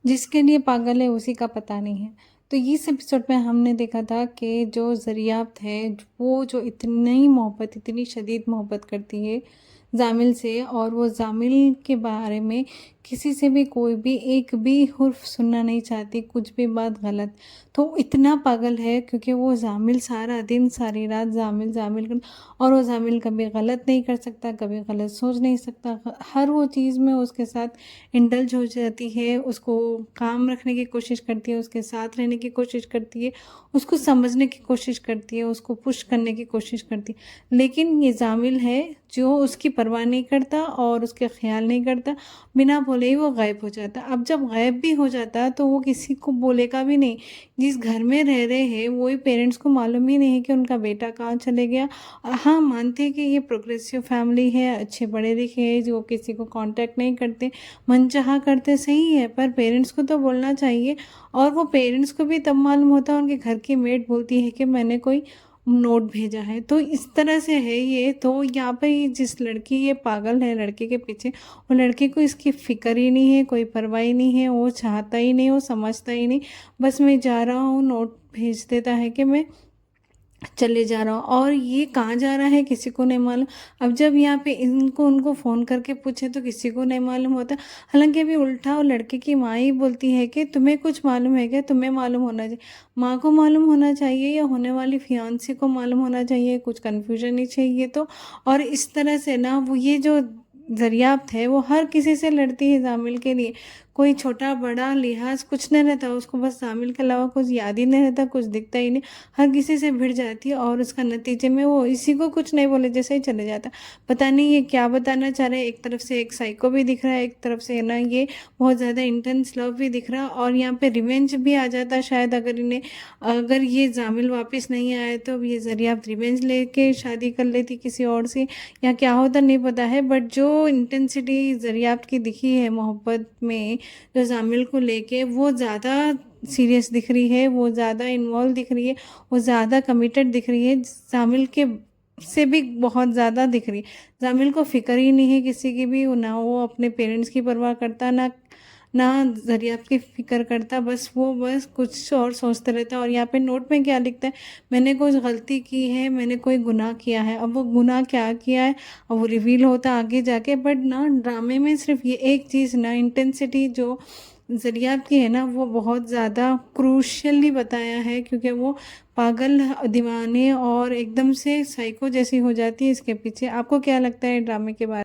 جس کے لیے پاگل ہے اسی کا پتہ نہیں ہے۔ تو اس ایپیسوڈ میں ہم نے دیکھا تھا کہ جو دریافت ہے وہ جو اتنی محبت، اتنی شدید محبت کرتی ہے زامل سے، اور وہ زامل کے بارے میں کسی سے بھی کوئی بھی ایک بھی حرف سننا نہیں چاہتی، کچھ بھی بات غلط۔ تو اتنا پاگل ہے کیونکہ وہ زامل سارا دن ساری رات زامل اور وہ زامل کبھی غلط نہیں کر سکتا، کبھی غلط سوچ نہیں سکتا، ہر وہ چیز میں اس کے ساتھ انڈلج ہو جاتی ہے، اس کو کام رکھنے کی کوشش کرتی ہے، اس کے ساتھ رہنے کی کوشش کرتی ہے، اس کو سمجھنے کی کوشش کرتی ہے، اس کو پش کرنے کی کوشش کرتی ہے۔ لیکن یہ زامل ہے جو اس کی پرواہ نہیں کرتا اور اس کے خیال نہیں کرتا، بنا بولے ہی وہ غائب ہو جاتا۔ اب جب غائب بھی ہو جاتا تو وہ کسی کو بولے گا بھی نہیں، جس گھر میں رہ رہے ہیں وہی پیرنٹس کو معلوم ہی نہیں ہے کہ ان کا بیٹا کہاں چلے گیا۔ ہاں، مانتے کہ یہ پروگریسو فیملی ہے، اچھے پڑھے لکھے ہیں، جو کسی کو کانٹیکٹ نہیں کرتے، من چاہا کرتے، صحیح ہے، پر پیرنٹس کو تو بولنا چاہیے۔ اور وہ پیرنٹس کو بھی تب معلوم ہوتا ہے، ان کے گھر کی میڈ بولتی ہے کہ میں نے کوئی نوٹ بھیجا ہے۔ تو اس طرح سے ہے یہ۔ تو یہاں پہ جس لڑکی یہ پاگل ہے لڑکے کے پیچھے، وہ لڑکے کو اس کی فکر ہی نہیں ہے، کوئی پرواہ ہی نہیں ہے، وہ چاہتا ہی نہیں، وہ سمجھتا ہی نہیں، بس میں جا رہا ہوں، نوٹ بھیج دیتا ہے کہ میں چلے جا رہا ہوں، اور یہ کہاں جا رہا ہے کسی کو نہیں معلوم۔ اب جب یہاں پہ ان کو فون کر کے پوچھے تو کسی کو نہیں معلوم ہوتا، حالانکہ ابھی الٹا وہ لڑکے کی ماں ہی بولتی ہے کہ تمہیں کچھ معلوم ہے کہ تمہیں معلوم ہونا چاہیے، ماں کو معلوم ہونا چاہیے یا ہونے والی فیانسی کو معلوم ہونا چاہیے، کچھ کنفیوژن نہیں چاہیے۔ تو اور اس طرح سے نا وہ یہ جو دریافت ہے وہ ہر کسی سے لڑتی ہے زامل کے لیے، کوئی چھوٹا بڑا لحاظ کچھ نہیں رہتا اس کو، بس زامل کے علاوہ کچھ یاد ہی نہیں رہتا، کچھ دکھتا ہی نہیں، ہر کسی سے بھڑ جاتی ہے، اور اس کا نتیجے میں وہ اسی کو کچھ نہیں بولے جیسے ہی چلے جاتا۔ پتہ نہیں یہ کیا بتانا چاہ رہے، ایک طرف سے ایک سائیکو بھی دکھ رہا ہے، ایک طرف سے نا یہ بہت زیادہ انٹینس لو بھی دکھ رہا، اور یہاں پہ ریونج بھی آ جاتا شاید، اگر یہ زامل واپس نہیں آئے تو یہ دریافت ریونج لے کے شادی کر لیتی کسی اور سے، یا کیا ہوتا نہیں پتا ہے۔ بٹ جو انٹینسٹی دریافت کی دکھی ہے محبت میں جو زامل کو لے کے، وہ زیادہ سیریس دکھ رہی ہے، وہ زیادہ انوالو دکھ رہی ہے، وہ زیادہ کمیٹڈ دکھ رہی ہے، زامل کے سے بھی بہت زیادہ دکھ رہی ہے۔ زامل کو فکر ہی نہیں ہے کسی کی بھی، نہ وہ اپنے پیرنٹس کی پرواہ کرتا، نہ دریافت کی فکر کرتا، بس کچھ اور سوچتا رہتا۔ اور یہاں پہ نوٹ میں کیا لکھتا ہے، میں نے کوئی غلطی کی ہے، میں نے کوئی گناہ کیا ہے۔ اب وہ گناہ کیا کیا ہے اب وہ ریویل ہوتا آگے جا کے، بٹ نا ڈرامے میں صرف یہ ایک چیز نا انٹینسٹی جو دریافت کی ہے نا، وہ بہت زیادہ کروشلی بتایا ہے، کیونکہ وہ پاگل دیوانے اور ایک دم سے سائیکو جیسی ہو جاتی ہے اس کے پیچھے۔ آپ کو کیا لگتا ہے ڈرامے کے بارے میں؟